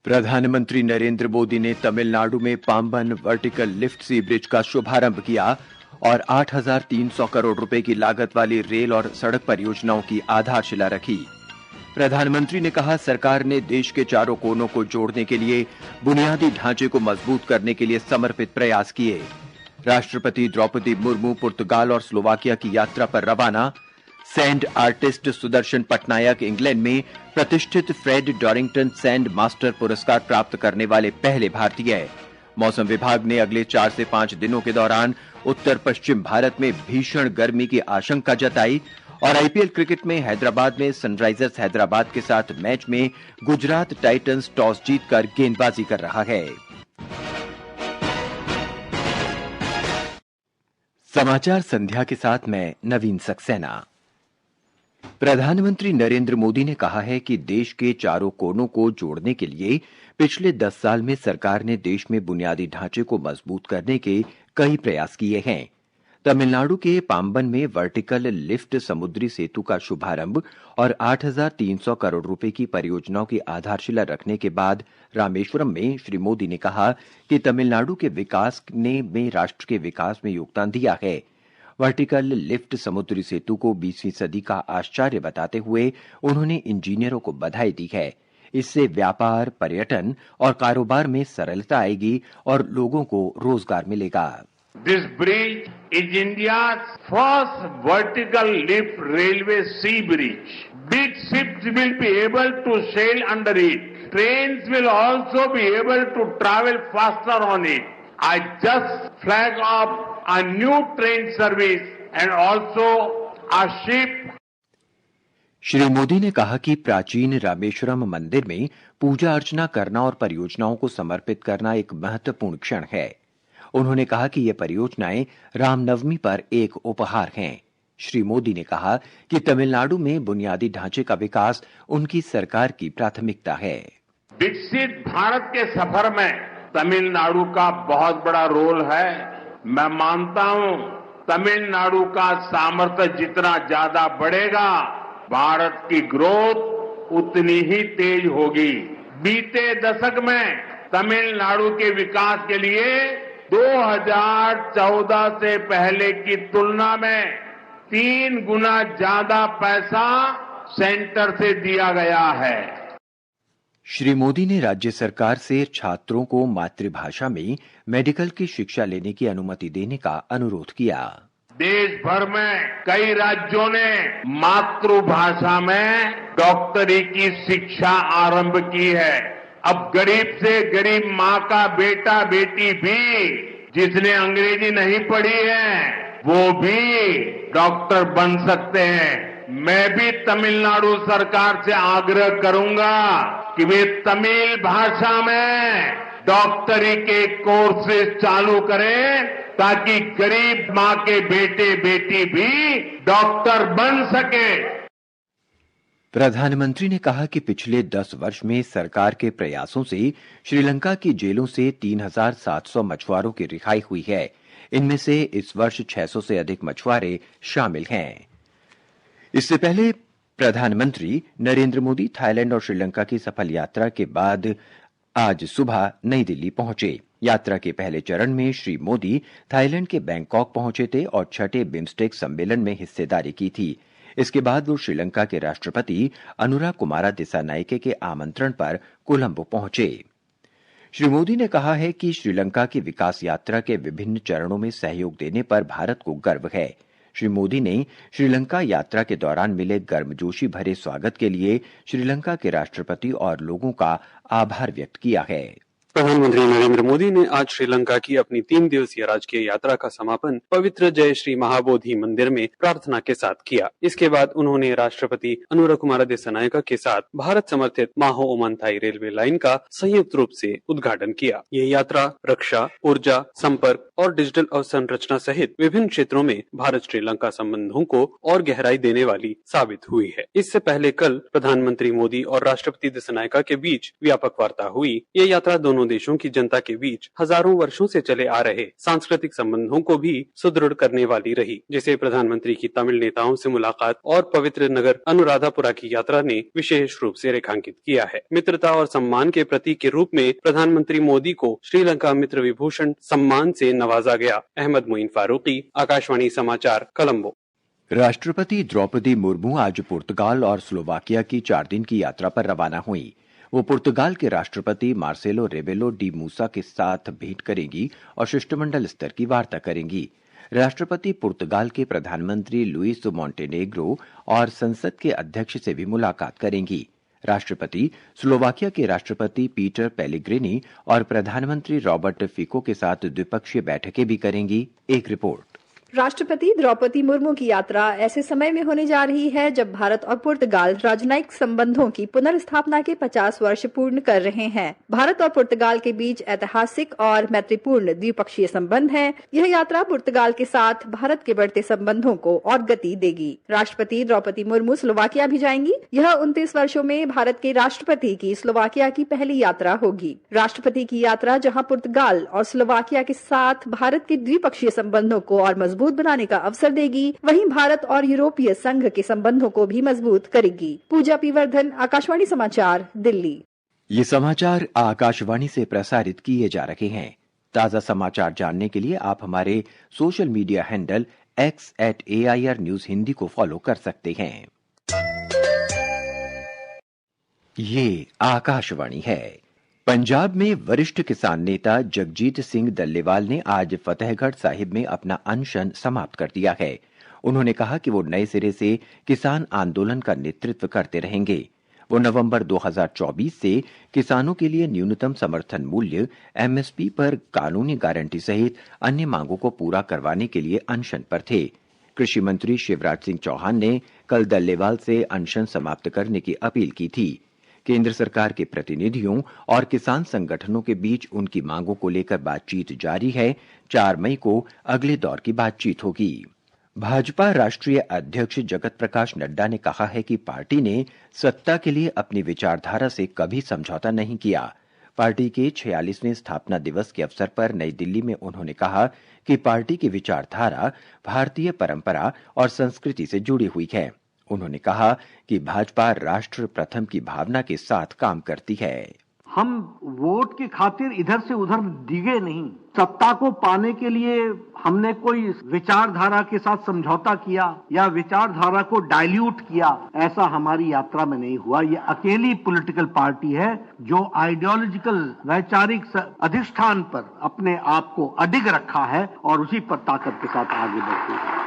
प्रधानमंत्री नरेंद्र मोदी ने तमिलनाडु में पाम्बन वर्टिकल लिफ्ट सी ब्रिज का शुभारंभ किया और 8,300 करोड़ रुपए की लागत वाली रेल और सड़क परियोजनाओं की आधारशिला रखी। प्रधानमंत्री ने कहा, सरकार ने देश के चारों कोनों को जोड़ने के लिए बुनियादी ढांचे को मजबूत करने के लिए समर्पित प्रयास किए। राष्ट्रपति द्रौपदी मुर्मू पुर्तगाल और स्लोवाकिया की यात्रा पर रवाना। Sand artist Sudarshan Patnaik England में प्रतिष्ठित फ्रेड डॉरिंगटन सैंड मास्टर पुरस्कार प्राप्त करने वाले पहले भारतीय। मौसम विभाग ने अगले 4 से 5 दिनों के दौरान उत्तर पश्चिम भारत में भीषण गर्मी की आशंका जताई। और आईपीएल क्रिकेट में हैदराबाद में सनराइजर्स हैदराबाद के साथ मैच में गुजरात टाइटंस टॉस जीतकर गेंदबाजी कर रहा है। समाचार संध्या के साथ मैं नवीन सक्सेना। प्रधानमंत्री नरेंद्र मोदी ने कहा है कि देश के चारों कोनों को जोड़ने के लिए पिछले 10 साल में सरकार ने देश में बुनियादी ढांचे को मजबूत करने के कई प्रयास किए हैं। तमिलनाडु के पाम्बन में वर्टिकल लिफ्ट समुद्री सेतु का शुभारंभ और 8,300 करोड़ रुपए की परियोजनाओं की आधारशिला रखने के बाद रामेश्वरम में श्री मोदी ने कहा कि तमिलनाडु के विकास ने राष्ट्र के विकास में योगदान दिया है। वर्टिकल लिफ्ट समुद्री सेतु को 20वीं सदी का आश्चर्य बताते हुए उन्होंने इंजीनियरों को बधाई दी है। इससे व्यापार, पर्यटन और कारोबार में सरलता आएगी और लोगों को रोजगार मिलेगा। This bridge is India's first vertical lift railway sea bridge. Big ships will be able to sail under it. Trains will also be able to travel faster on it. I just flag off a new train service and also a ship. Shri Modi ने कहा कि प्राचीन रामेश्वरम मंदिर में पूजा अर्चना करना और परियोजनाओं को समर्पित करना एक महत्वपूर्ण क्षण है। उन्होंने कहा कि ये परियोजनाएं रामनवमी पर एक उपहार हैं। श्री मोदी ने कहा कि तमिलनाडु में बुनियादी ढांचे का विकास उनकी सरकार की प्राथमिकता है। विकसित भारत के सफर में तमिलनाडु का बहुत बड़ा रोल है। मैं मानता हूं, तमिलनाडु का सामर्थ्य जितना ज्यादा बढ़ेगा, भारत की ग्रोथ उतनी ही तेज होगी। बीते दशक में तमिलनाडु के विकास के लिए 2014 से पहले की तुलना में 3 गुना ज्यादा पैसा सेंटर से दिया गया है। श्री मोदी ने राज्य सरकार से छात्रों को मातृभाषा में मेडिकल की शिक्षा लेने की अनुमति देने का अनुरोध किया। देश भर में कई राज्यों ने मातृभाषा में डॉक्टरी की शिक्षा आरंभ की है। अब गरीब से गरीब माँ का बेटा बेटी भी जिसने अंग्रेजी नहीं पढ़ी है, वो भी डॉक्टर बन सकते हैं। मैं भी तमिलनाडु सरकार से आग्रह करूंगा कि वे तमिल भाषा में डॉक्टरी के कोर्सेज चालू करें ताकि गरीब माँ के बेटे बेटी भी डॉक्टर बन सके। प्रधानमंत्री ने कहा कि पिछले 10 वर्ष में सरकार के प्रयासों से श्रीलंका की जेलों से 3,700 मछुआरों की रिहाई हुई है। इनमें से इस वर्ष 600 से अधिक मछुआरे शामिल हैं। इससे पहले प्रधानमंत्री नरेंद्र मोदी थाईलैंड और श्रीलंका की सफल यात्रा के बाद आज सुबह नई दिल्ली पहुंचे। यात्रा के पहले चरण में श्री मोदी थाईलैंड के बैंकॉक पहुंचे थे और 6ठे बिम्स्टेक सम्मेलन में हिस्सेदारी की थी। इसके बाद वो श्रीलंका के राष्ट्रपति अनुरा कुमारा दिसानायके के आमंत्रण पर कोलंबो पहुंचे। श्री मोदी ने कहा है कि श्रीलंका की विकास यात्रा के विभिन्न चरणों में सहयोग देने पर भारत को गर्व है। श्री मोदी ने श्रीलंका यात्रा के दौरान मिले गर्मजोशी भरे स्वागत के लिए श्रीलंका के राष्ट्रपति और लोगों का आभार व्यक्त किया है। प्रधानमंत्री नरेंद्र मोदी ने आज श्रीलंका की अपनी 3 दिवसीय राजकीय यात्रा का समापन पवित्र जय श्री महाबोधि मंदिर में प्रार्थना के साथ किया। इसके बाद उन्होंने राष्ट्रपति अनुरा कुमारा दिसानायके के साथ भारत समर्थित माहो ओमनथाई रेलवे लाइन का संयुक्त रूप से उद्घाटन किया। ये यात्रा रक्षा, ऊर्जा, संपर्क और डिजिटल अवसंरचना सहित विभिन्न क्षेत्रों में भारत श्रीलंका संबंधों को और गहराई देने वाली साबित हुई है। इससे पहले कल प्रधानमंत्री मोदी और राष्ट्रपति दिसानायके के बीच व्यापक वार्ता हुई। ये यात्रा दोनों देशों की जनता के बीच हजारों वर्षों से चले आ रहे सांस्कृतिक संबंधों को भी सुदृढ़ करने वाली रही, जिसे प्रधानमंत्री की तमिल नेताओं से मुलाकात और पवित्र नगर अनुराधापुरा की यात्रा ने विशेष रूप से रेखांकित किया है। मित्रता और सम्मान के प्रतीक के रूप में प्रधानमंत्री मोदी को श्रीलंका मित्र विभूषण सम्मान से नवाजा गया। अहमद मोइन फारूकी, आकाशवाणी समाचार, कोलंबो। राष्ट्रपति द्रौपदी मुर्मू आज पुर्तगाल और स्लोवाकिया की 4 दिन की यात्रा पर रवाना हुई। वो पुर्तगाल के राष्ट्रपति मार्सेलो रेबेलो डी मूसा के साथ भेंट करेंगी और शिष्टमंडल स्तर की वार्ता करेंगी। राष्ट्रपति पुर्तगाल के प्रधानमंत्री लुइस मोंटेनेग्रो और संसद के अध्यक्ष से भी मुलाकात करेंगी। राष्ट्रपति स्लोवाकिया के राष्ट्रपति पीटर पेलेग्रिनी और प्रधानमंत्री रॉबर्ट फिको के साथ द्विपक्षीय बैठकें भी करेंगी। एक रिपोर्ट। राष्ट्रपति द्रौपदी मुर्मू की यात्रा ऐसे समय में होने जा रही है जब भारत और पुर्तगाल राजनयिक संबंधों की पुनर्स्थापना के 50 वर्ष पूर्ण कर रहे हैं। भारत और पुर्तगाल के बीच ऐतिहासिक और मैत्रीपूर्ण द्विपक्षीय संबंध हैं। यह यात्रा पुर्तगाल के साथ भारत के बढ़ते संबंधों को और गति देगी। राष्ट्रपति द्रौपदी मुर्मू स्लोवाकिया भी जाएंगी। यह 29 वर्षों में भारत के राष्ट्रपति की स्लोवाकिया की पहली यात्रा होगी। राष्ट्रपति की यात्रा जहां पुर्तगाल और स्लोवाकिया के साथ भारत के द्विपक्षीय संबंधों को और मजबूत बनाने का अवसर देगी, वहीं भारत और यूरोपीय संघ के संबंधों को भी मजबूत करेगी। पूजा पीवर्धन, आकाशवाणी समाचार, दिल्ली। ये समाचार आकाशवाणी से प्रसारित किए जा रहे हैं। ताजा समाचार जानने के लिए आप हमारे social media handle x@AIR news Hindi को फॉलो कर सकते हैं। ये आकाशवाणी है। पंजाब में वरिष्ठ किसान नेता जगजीत सिंह डल्लेवाल ने आज फतेहगढ़ साहिब में अपना अनशन समाप्त कर दिया है। उन्होंने कहा कि वो नए सिरे से किसान आंदोलन का नेतृत्व करते रहेंगे। वो नवंबर 2024 से किसानों के लिए न्यूनतम समर्थन मूल्य MSP पर कानूनी गारंटी सहित अन्य मांगों को पूरा करवाने के लिए अनशन पर थे। कृषि मंत्री शिवराज सिंह चौहान ने कल डल्लेवाल से अनशन समाप्त करने की अपील की थी। केंद्र सरकार के प्रतिनिधियों और किसान संगठनों के बीच उनकी मांगों को लेकर बातचीत जारी है। 4 मई को अगले दौर की बातचीत होगी। भाजपा राष्ट्रीय अध्यक्ष जगत प्रकाश नड्डा ने कहा है कि पार्टी ने सत्ता के लिए अपनी विचारधारा से कभी समझौता नहीं किया। पार्टी के 46वें स्थापना दिवस के अवसर पर नई दिल्ली में उन्होंने कहा कि पार्टी की विचारधारा भारतीय परंपरा और संस्कृति से जुड़ी हुई है। उन्होंने कहा कि भाजपा राष्ट्र प्रथम की भावना के साथ काम करती है। हम वोट की खातिर इधर से उधर दिगे नहीं। सत्ता को पाने के लिए हमने कोई विचारधारा के साथ समझौता किया या विचारधारा को डाइल्यूट किया, ऐसा हमारी यात्रा में नहीं हुआ। ये अकेली पॉलिटिकल पार्टी है जो आइडियोलॉजिकल वैचारिक अधिष्ठान पर अपने आप को अडिग रखा है और उसी पर ताकत के साथ आगे बढ़ती है।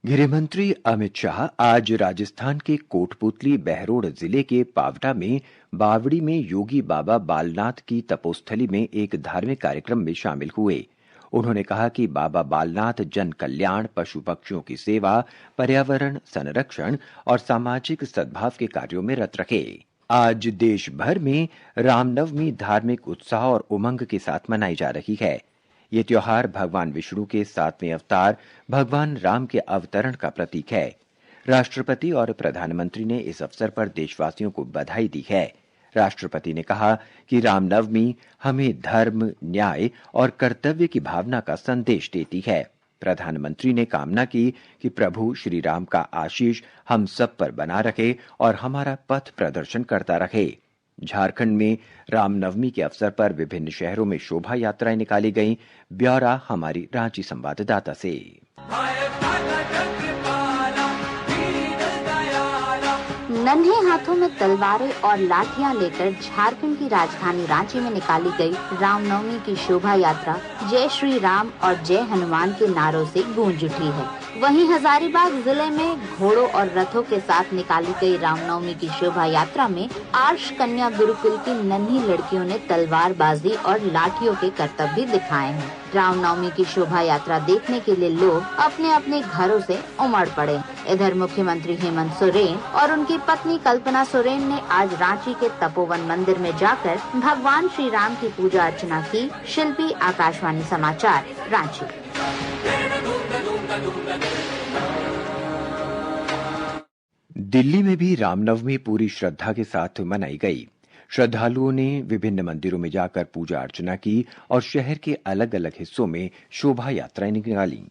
गृहमंत्री अमित शाह आज राजस्थान के कोटपुतली बहरोड जिले के पावटा में बावड़ी में योगी बाबा बालनाथ की तपोस्थली में एक धार्मिक कार्यक्रम में शामिल हुए। उन्होंने कहा कि बाबा बालनाथ जन कल्याण, पशु पक्षियों की सेवा, पर्यावरण संरक्षण और सामाजिक सद्भाव के कार्यों में रत रहे। आज देश भर में रामनवमी धार्मिक उत्साह और उमंग के साथ मनाई जा रही है। ये त्योहार भगवान विष्णु के 7वें अवतार भगवान राम के अवतरण का प्रतीक है। राष्ट्रपति और प्रधानमंत्री ने इस अवसर पर देशवासियों को बधाई दी है। राष्ट्रपति ने कहा कि रामनवमी हमें धर्म, न्याय और कर्तव्य की भावना का संदेश देती है। प्रधानमंत्री ने कामना की कि प्रभु श्री राम का आशीष हम सब पर बना रखे और हमारा पथ प्रदर्शन करता रहे। झारखंड में रामनवमी के अवसर पर विभिन्न शहरों में शोभा यात्राएं निकाली गईं। ब्यौरा हमारी रांची संवाददाता से। नन्हे हाथों में तलवारें और लाठियां लेकर झारखंड की राजधानी रांची में निकाली गई रामनवमी की शोभा यात्रा जय श्री राम और जय हनुमान के नारों से गूंज उठी है। वहीं हजारीबाग जिले में घोड़ों और रथों के साथ निकाली गई रामनवमी की शोभा यात्रा में आर्ष कन्या गुरुकुल की नन्ही लड़कियों ने तलवारबाजी और लाठियों के करतब भी दिखाए हैं। रामनवमी की शोभा यात्रा देखने के लिए लोग अपने अपने घरों से उमड़ पड़े। इधर मुख्यमंत्री हेमंत सोरेन और उनकी पत्नी कल्पना सोरेन ने आज रांची के तपोवन मंदिर में जाकर भगवान श्री राम की पूजा अर्चना की। शिल्पी, आकाशवाणी समाचार, रांची। दिल्ली में भी रामनवमी पूरी श्रद्धा के साथ मनाई गई। श्रद्धालुओं ने विभिन्न मंदिरों में जाकर पूजा अर्चना की और शहर के अलग अलग हिस्सों में शोभा यात्राएं निकाली।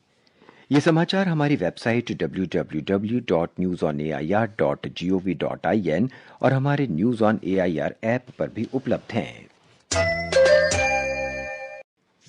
ये समाचार हमारी वेबसाइट www.newsonair.gov.in और हमारे न्यूज ऑन एआईआर ऐप पर भी उपलब्ध हैं।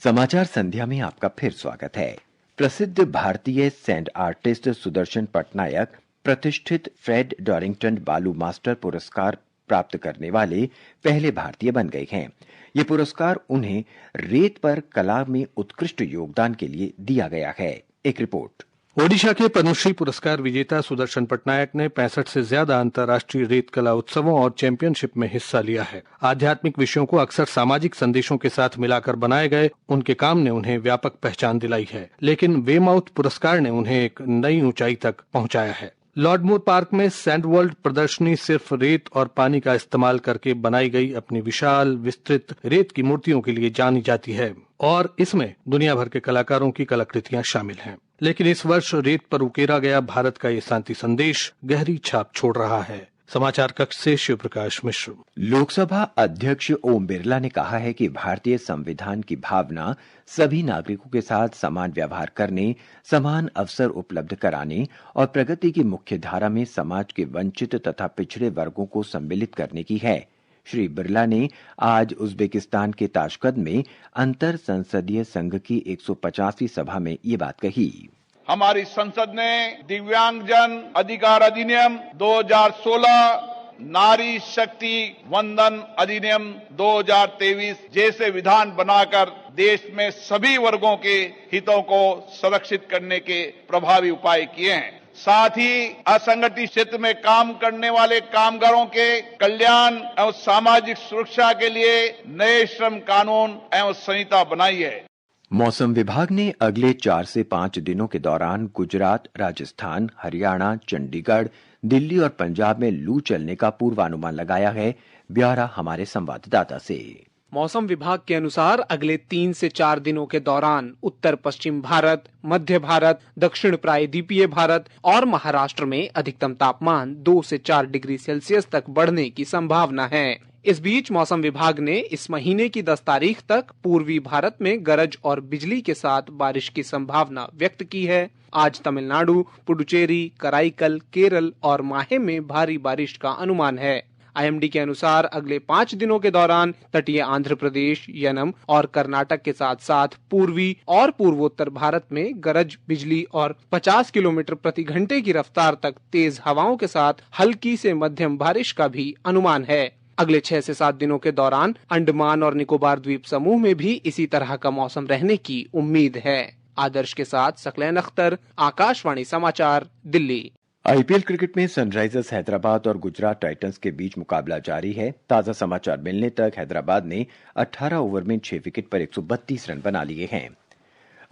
समाचार संध्या में आपका फिर स्वागत है। प्रसिद्ध भारतीय सैंड आर्टिस्ट सुदर्शन पटनायक प्रतिष्ठित फ्रेड डॉरिंगटन बालू मास्टर पुरस्कार प्राप्त करने वाले पहले भारतीय बन गए हैं। ये पुरस्कार उन्हें रेत पर कला में उत्कृष्ट योगदान के लिए दिया गया है। एक रिपोर्ट। ओडिशा के पद्मश्री पुरस्कार विजेता सुदर्शन पटनायक ने 65 से ज्यादा अंतर्राष्ट्रीय रेत कला उत्सवों और चैंपियनशिप में हिस्सा लिया है। आध्यात्मिक विषयों को अक्सर सामाजिक संदेशों के साथ मिलाकर बनाए गए उनके काम ने उन्हें व्यापक पहचान दिलाई है, लेकिन वेमाउथ पुरस्कार ने उन्हें एक नई ऊंचाई तक पहुंचाया है। लॉर्ड मूर पार्क में सैंड वर्ल्ड प्रदर्शनी सिर्फ रेत और पानी का इस्तेमाल करके बनाई गई अपनी विशाल विस्तृत रेत की मूर्तियों के लिए जानी जाती है और इसमें दुनिया भर के कलाकारों की कलाकृतियां शामिल हैं। लेकिन इस वर्ष रेत पर उकेरा गया भारत का ये शांति संदेश गहरी छाप छोड़ रहा है। समाचार कक्ष से शिव प्रकाश मिश्र। लोकसभा अध्यक्ष ओम बिरला ने कहा है कि भारतीय संविधान की भावना सभी नागरिकों के साथ समान व्यवहार करने, समान अवसर उपलब्ध कराने और प्रगति की मुख्य धारा में समाज के वंचित तथा पिछड़े वर्गों को सम्मिलित करने की है। श्री बिरला ने आज उज्बेकिस्तान के ताशकंद में अंतर संसदीय संघ की 150वीं सभा में ये बात कही। हमारी संसद ने दिव्यांगजन अधिकार अधिनियम 2016, नारी शक्ति वंदन अधिनियम 2023 जैसे विधान बनाकर देश में सभी वर्गों के हितों को संरक्षित करने के प्रभावी उपाय किए हैं। साथ ही असंगठित क्षेत्र में काम करने वाले कामगारों के कल्याण एवं सामाजिक सुरक्षा के लिए नए श्रम कानून एवं संहिता बनाई है। मौसम विभाग ने अगले 4 से 5 दिनों के दौरान गुजरात, राजस्थान, हरियाणा, चंडीगढ़, दिल्ली और पंजाब में लू चलने का पूर्वानुमान लगाया है। ब्यौरा हमारे संवाददाता से। मौसम विभाग के अनुसार अगले 3 से 4 दिनों के दौरान उत्तर पश्चिम भारत, मध्य भारत, दक्षिण प्रायद्वीपीय भारत और महाराष्ट्र में अधिकतम तापमान 2 से 4 डिग्री सेल्सियस तक बढ़ने की संभावना है। इस बीच मौसम विभाग ने इस महीने की 10 तारीख तक पूर्वी भारत में गरज और बिजली के साथ बारिश की संभावना व्यक्त की है। आज तमिलनाडु, पुडुचेरी, कराईकल, केरल और माहे में भारी बारिश का अनुमान है। आईएमडी के अनुसार अगले 5 दिनों के दौरान तटीय आंध्र प्रदेश, यनम और कर्नाटक के साथ साथ पूर्वी और पूर्वोत्तर भारत में गरज बिजली और 50 किलोमीटर प्रति घंटे की रफ्तार तक तेज हवाओं के साथ हल्की से मध्यम बारिश का भी अनुमान है। अगले 6 से 7 दिनों के दौरान अंडमान और निकोबार द्वीप समूह में भी इसी तरह का मौसम रहने की उम्मीद है। आदर्श के साथ सकलैन अख्तर, आकाशवाणी समाचार, दिल्ली। आईपीएल क्रिकेट में सनराइजर्स हैदराबाद और गुजरात टाइटंस के बीच मुकाबला जारी है। ताजा समाचार मिलने तक हैदराबाद ने 18 ओवर में 6 विकेट पर 132 रन बना लिए हैं।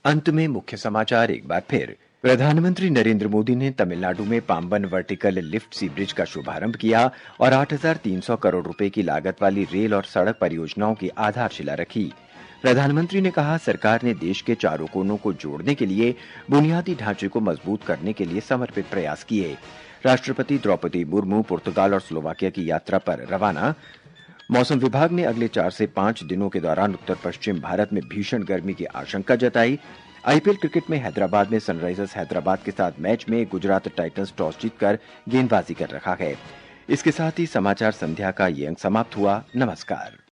अंत में मुख्य समाचार एक बार फिर। प्रधानमंत्री नरेंद्र मोदी ने तमिलनाडु में पाम्बन वर्टिकल लिफ्ट सी ब्रिज का शुभारंभ किया और 8,300 करोड़ रुपए की लागत वाली रेल और सड़क परियोजनाओं की आधारशिला रखी। प्रधानमंत्री ने कहा, सरकार ने देश के चारों कोनों को जोड़ने के लिए बुनियादी ढांचे को मजबूत करने के लिए समर्पित प्रयास किए। राष्ट्रपति द्रौपदी मुर्मू पुर्तगाल और स्लोवाकिया की यात्रा पर रवाना। मौसम विभाग ने अगले 4 से 5 दिनों के दौरान उत्तर पश्चिम भारत में भीषण गर्मी की आशंका जताई। आईपीएल क्रिकेट में हैदराबाद में सनराइजर्स हैदराबाद के साथ मैच में गुजरात टाइटंस टॉस जीतकर गेंदबाजी कर रहा है। इसके साथ ही समाचार संध्या का ये अंक समाप्त हुआ। नमस्कार।